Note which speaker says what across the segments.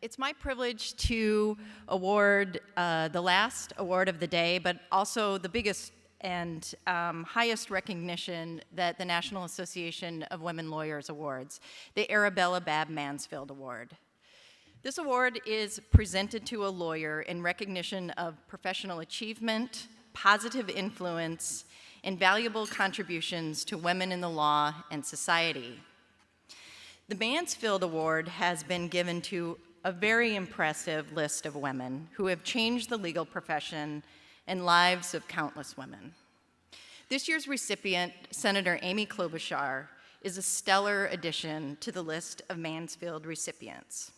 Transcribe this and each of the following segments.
Speaker 1: It's my privilege to award the last award of the day, but also the biggest and highest recognition that the National Association of Women Lawyers awards, the Arabella Babb Mansfield Award. This award is presented to a lawyer in recognition of professional achievement, positive influence, and valuable contributions to women in the law and society. The Mansfield Award has been given to a very impressive list of women who have changed the legal profession and lives of countless women. This year's recipient, Senator Amy Klobuchar, is a stellar addition to the list of Mansfield recipients.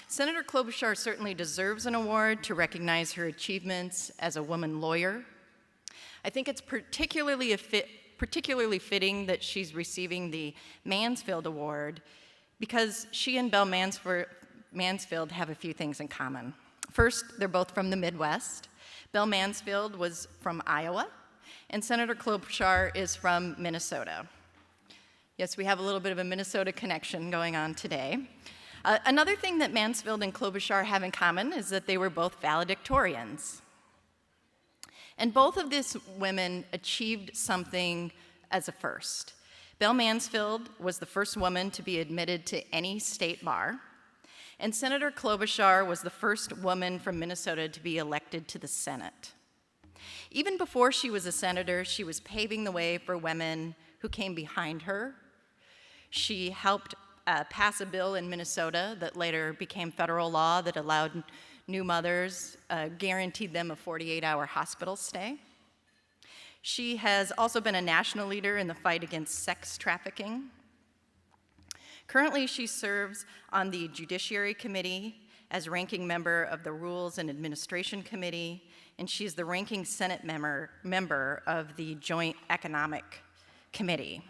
Speaker 1: Senator Klobuchar certainly deserves an award to recognize her achievements as a woman lawyer. I think it's particularly fitting that she's receiving the Mansfield Award because she and Belle Mansfield have a few things in common. First, they're both from the Midwest. Belle Mansfield was from Iowa, and Senator Klobuchar is from Minnesota. Yes, we have a little bit of a Minnesota connection going on today. Another thing that Mansfield and Klobuchar have in common is that they were both valedictorians. And both of these women achieved something as a first. Belle Mansfield was the first woman to be admitted to any state bar, and Senator Klobuchar was the first woman from Minnesota to be elected to the Senate. Even before she was a senator, she was paving the way for women who came behind her. She helped pass a bill in Minnesota that later became federal law that allowed new mothers, guaranteed them a 48-hour hospital stay. She has also been a national leader in the fight against sex trafficking. Currently, she serves on the Judiciary Committee as ranking member of the Rules and Administration Committee, and she's the ranking Senate member of the Joint Economic Committee.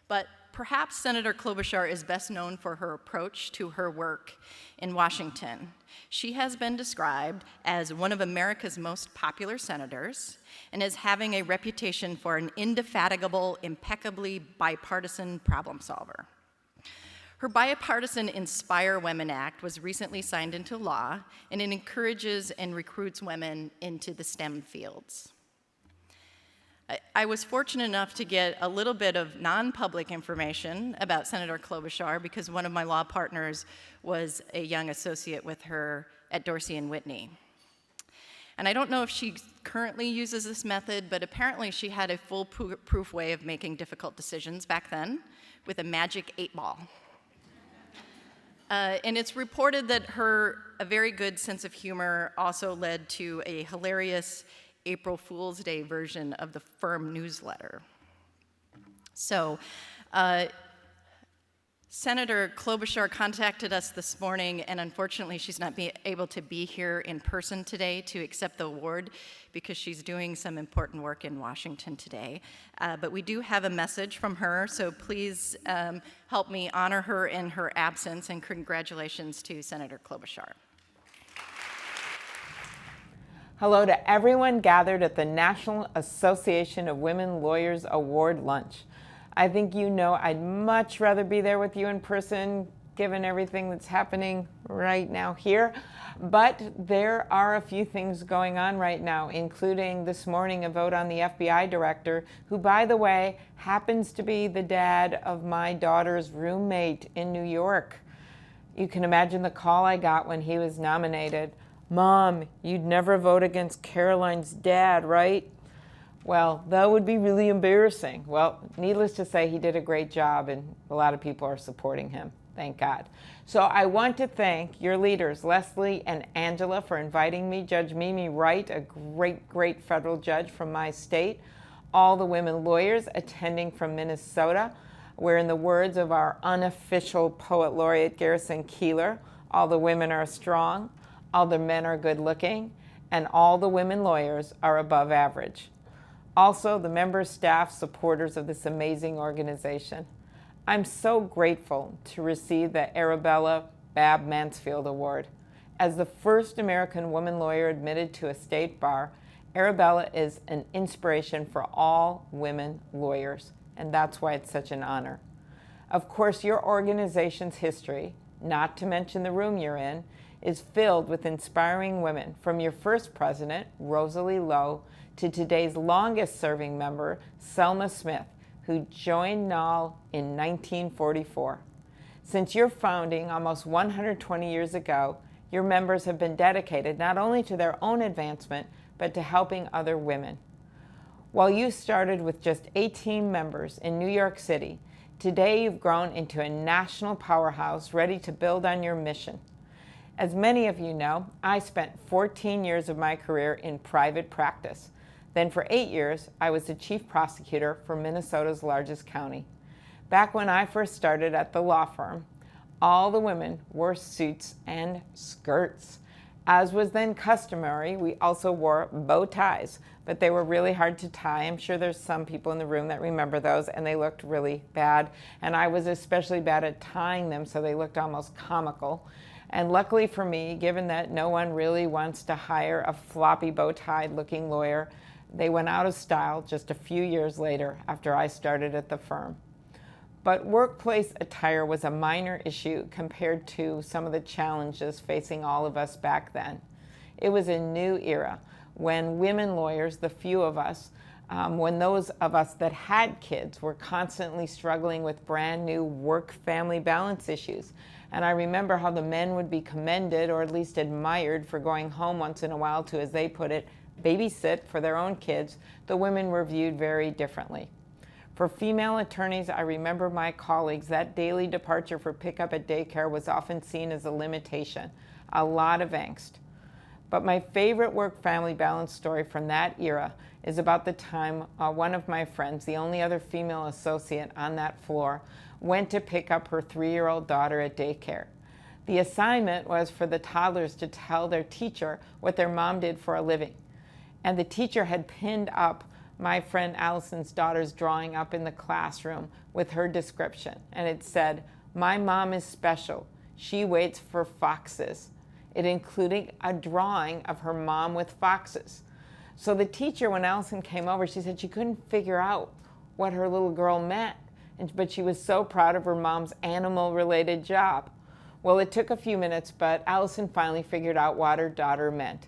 Speaker 1: But perhaps Senator Klobuchar is best known for her approach to her work in Washington. She has been described as one of America's most popular senators and as having a reputation for an indefatigable, impeccably bipartisan problem solver. Her bipartisan Inspire Women Act was recently signed into law, and it encourages and recruits women into the STEM fields. I was fortunate enough to get a little bit of non-public information about Senator Klobuchar because one of my law partners was a young associate with her at Dorsey and Whitney. And I don't know if she currently uses this method, but apparently she had a foolproof way of making difficult decisions back then with a magic 8-ball. And it's reported that a very good sense of humor also led to a hilarious April Fool's Day version of the firm newsletter. So, Senator Klobuchar contacted us this morning, and unfortunately she's not able to be here in person today to accept the award because she's doing some important work in Washington today. But we do have a message from her, so please help me honor her in her absence, and congratulations to Senator Klobuchar.
Speaker 2: Hello to everyone gathered at the National Association of Women Lawyers Award Lunch. I think you know I'd much rather be there with you in person, given everything that's happening right now here. But there are a few things going on right now, including this morning a vote on the FBI director, who, by the way, happens to be the dad of my daughter's roommate in New York. You can imagine the call I got when he was nominated. "Mom, you'd never vote against Caroline's dad, right?" Well, that would be really embarrassing. Well, needless to say, he did a great job, and a lot of people are supporting him, thank God. So I want to thank your leaders, Leslie and Angela, for inviting me, Judge Mimi Wright, a great federal judge from my state, all the women lawyers attending from Minnesota, where in the words of our unofficial poet laureate Garrison Keillor, all the women are strong, all the men are good looking, and all the women lawyers are above average. Also, the members, staff, supporters of this amazing organization. I'm so grateful to receive the Arabella Babb Mansfield Award. As the first American woman lawyer admitted to a state bar, Arabella is an inspiration for all women lawyers, and that's why it's such an honor. Of course, your organization's history not to mention the room you're in, is filled with inspiring women, from your first president, Rosalie Lowe, to today's longest-serving member, Selma Smith, who joined NAWL in 1944. Since your founding almost 120 years ago, your members have been dedicated not only to their own advancement, but to helping other women. While you started with just 18 members in New York City, today you've grown into a national powerhouse ready to build on your mission. As many of you know, I spent 14 years of my career in private practice. Then for 8 years, I was the chief prosecutor for Minnesota's largest county. Back when I first started at the law firm, all the women wore suits and skirts. As was then customary, we also wore bow ties, but they were really hard to tie. I'm sure there's some people in the room that remember those, and they looked really bad. And I was especially bad at tying them, so they looked almost comical. And luckily for me, given that no one really wants to hire a floppy bow-tied looking lawyer, they went out of style just a few years later after I started at the firm. But workplace attire was a minor issue compared to some of the challenges facing all of us back then. It was a new era when women lawyers, the few of us, when those of us that had kids were constantly struggling with brand new work-family balance issues. And I remember how the men would be commended, or at least admired, for going home once in a while to, as they put it, babysit for their own kids. The women were viewed very differently. For female attorneys, I remember my colleagues, that daily departure for pickup at daycare was often seen as a limitation, a lot of angst. But my favorite work-family balance story from that era is about the time one of my friends, the only other female associate on that floor, went to pick up her 3-year-old daughter at daycare. The assignment was for the toddlers to tell their teacher what their mom did for a living. And the teacher had pinned up my friend Allison's daughter's drawing up in the classroom with her description. And it said, "My mom is special. She waits for foxes." It included a drawing of her mom with foxes. So the teacher, when Allison came over, she said she couldn't figure out what her little girl meant, but she was so proud of her mom's animal-related job. Well, it took a few minutes, but Allison finally figured out what her daughter meant.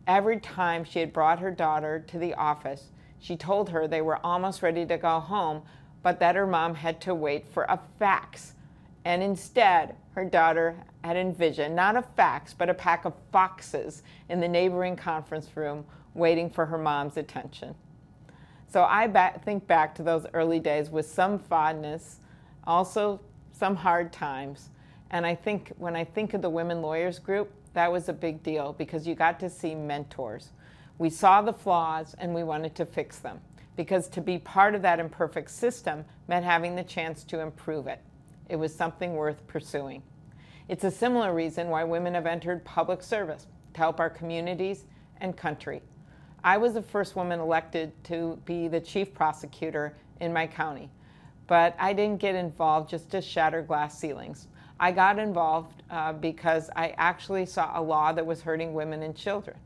Speaker 2: Every time she had brought her daughter to the office, she told her they were almost ready to go home, but that her mom had to wait for a fax. And instead, her daughter had envisioned not a fax, but a pack of foxes in the neighboring conference room waiting for her mom's attention. So I think back to those early days with some fondness, also some hard times. And I think when I think of the Women Lawyers Group, that was a big deal because you got to see mentors. We saw the flaws and we wanted to fix them, because to be part of that imperfect system meant having the chance to improve it. It was something worth pursuing. It's a similar reason why women have entered public service, to help our communities and country. I was the first woman elected to be the chief prosecutor in my county, but I didn't get involved just to shatter glass ceilings. I got involved because I actually saw a law that was hurting women and children.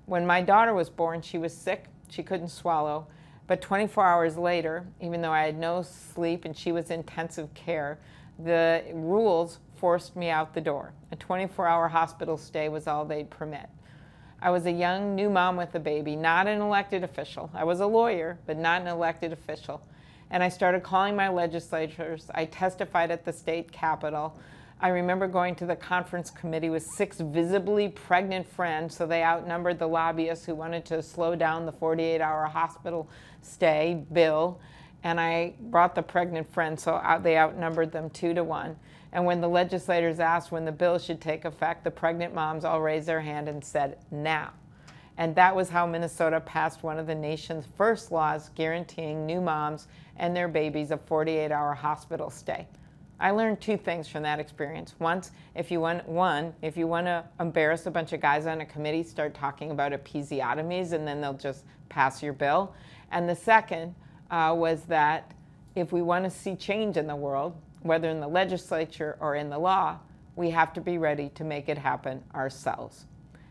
Speaker 2: When my daughter was born, she was sick, she couldn't swallow, but 24 hours later, even though I had no sleep and she was in intensive care, the rules forced me out the door. A 24-hour hospital stay was all they'd permit. I was a young new mom with a baby, not an elected official. I was a lawyer, but not an elected official. And I started calling my legislators. I testified at the state capitol. I remember going to the conference committee with 6 visibly pregnant friends, so they outnumbered the lobbyists who wanted to slow down the 48-hour hospital stay bill. And I brought the pregnant friends, so they outnumbered them 2 to 1. And when the legislators asked when the bill should take effect, the pregnant moms all raised their hand and said, "Now." And that was how Minnesota passed one of the nation's first laws guaranteeing new moms and their babies a 48-hour hospital stay. I learned 2 things from that experience. If you want to embarrass a bunch of guys on a committee, start talking about episiotomies, and then they'll just pass your bill. And the second was that if we want to see change in the world, whether in the legislature or in the law, we have to be ready to make it happen ourselves.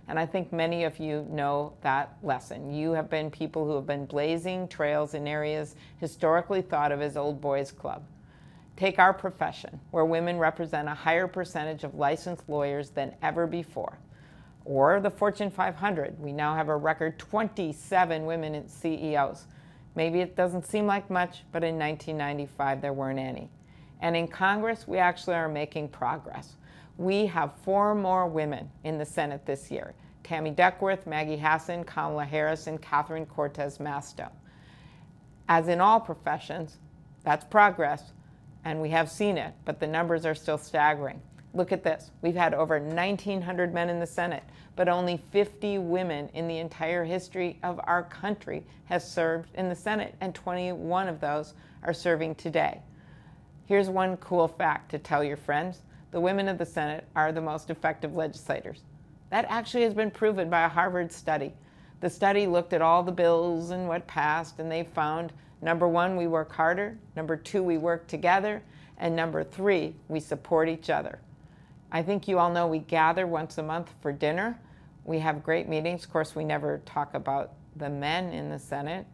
Speaker 2: And I think many of you know that lesson. You have been people who have been blazing trails in areas historically thought of as old boys club. Take our profession, where women represent a higher percentage of licensed lawyers than ever before. Or the Fortune 500, we now have a record 27 women in CEOs. Maybe it doesn't seem like much, but in 1995 there weren't any. And in Congress, we actually are making progress. We have 4 more women in the Senate this year: Tammy Duckworth, Maggie Hassan, Kamala Harris, and Catherine Cortez Masto. As in all professions, that's progress, and we have seen it, but the numbers are still staggering. Look at this. We've had over 1,900 men in the Senate, but only 50 women in the entire history of our country have served in the Senate, and 21 of those are serving today. Here's one cool fact to tell your friends. The women of the Senate are the most effective legislators. That actually has been proven by a Harvard study. The study looked at all the bills and what passed, and they found, number 1, we work harder, number 2, we work together, and number 3, we support each other. I think you all know we gather once a month for dinner. We have great meetings. Of course, we never talk about the men in the Senate.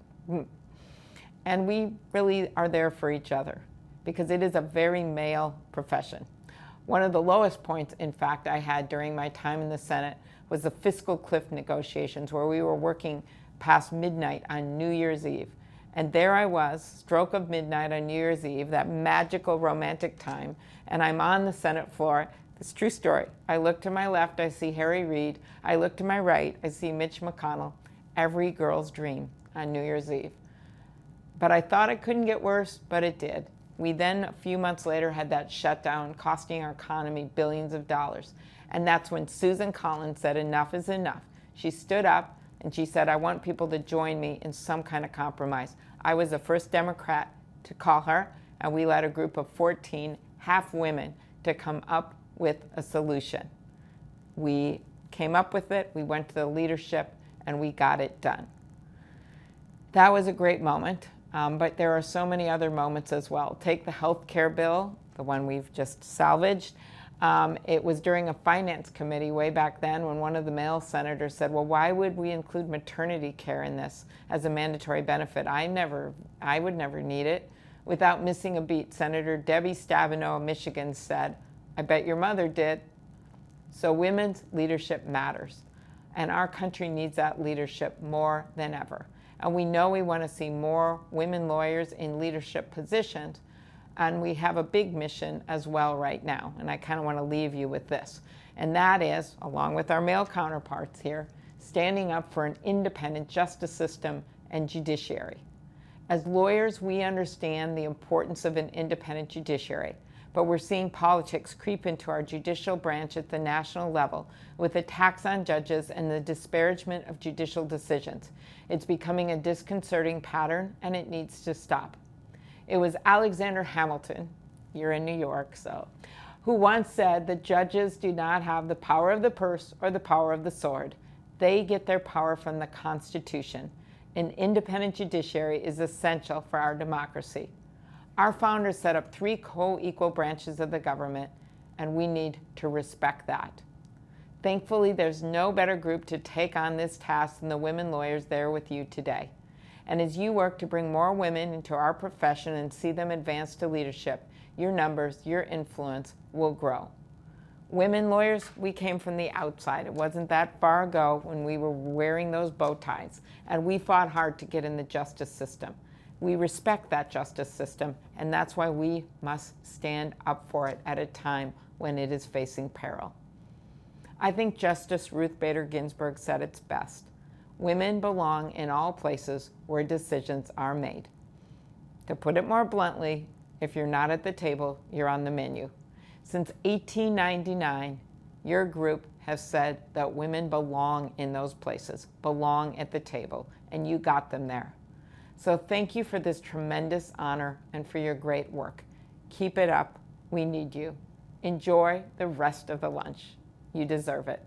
Speaker 2: And we really are there for each other because it is a very male profession. One of the lowest points, in fact, I had during my time in the Senate was the fiscal cliff negotiations, where we were working past midnight on New Year's Eve. And there I was, stroke of midnight on New Year's Eve, that magical romantic time, and I'm on the Senate floor. It's a true story. I look to my left, I see Harry Reid. I look to my right, I see Mitch McConnell. Every girl's dream on New Year's Eve. But I thought it couldn't get worse, but it did. We then, a few months later, had that shutdown costing our economy billions of dollars. And that's when Susan Collins said enough is enough. She stood up and she said, I want people to join me in some kind of compromise. I was the first Democrat to call her, and we led a group of 14 half women to come up with a solution. We came up with it, we went to the leadership, and we got it done. That was a great moment, but there are so many other moments as well. Take the health care bill, the one we've just salvaged. It was during a finance committee way back then when one of the male senators said, well, why would we include maternity care in this as a mandatory benefit? I would never need it. Without missing a beat, Senator Debbie Stabenow of Michigan said, I bet your mother did. So women's leadership matters, and our country needs that leadership more than ever. And we know we want to see more women lawyers in leadership positions, and we have a big mission as well right now, and I kind of want to leave you with this. And that is, along with our male counterparts here, standing up for an independent justice system and judiciary. As lawyers, we understand the importance of an independent judiciary, but we're seeing politics creep into our judicial branch at the national level with attacks on judges and the disparagement of judicial decisions. It's becoming a disconcerting pattern, and it needs to stop. It was Alexander Hamilton, you're in New York, who once said that judges do not have the power of the purse or the power of the sword. They get their power from the Constitution. An independent judiciary is essential for our democracy. Our founders set up 3 co-equal branches of the government, and we need to respect that. Thankfully, there's no better group to take on this task than the women lawyers there with you today. And as you work to bring more women into our profession and see them advance to leadership, your numbers, your influence will grow. Women lawyers, we came from the outside. It wasn't that far ago when we were wearing those bow ties, and we fought hard to get in the justice system. We respect that justice system, and that's why we must stand up for it at a time when it is facing peril. I think Justice Ruth Bader Ginsburg said it's best. Women belong in all places where decisions are made. To put it more bluntly, if you're not at the table, you're on the menu. Since 1899, your group has said that women belong in those places, belong at the table, and you got them there. So thank you for this tremendous honor and for your great work. Keep it up. We need you. Enjoy the rest of the lunch. You deserve it.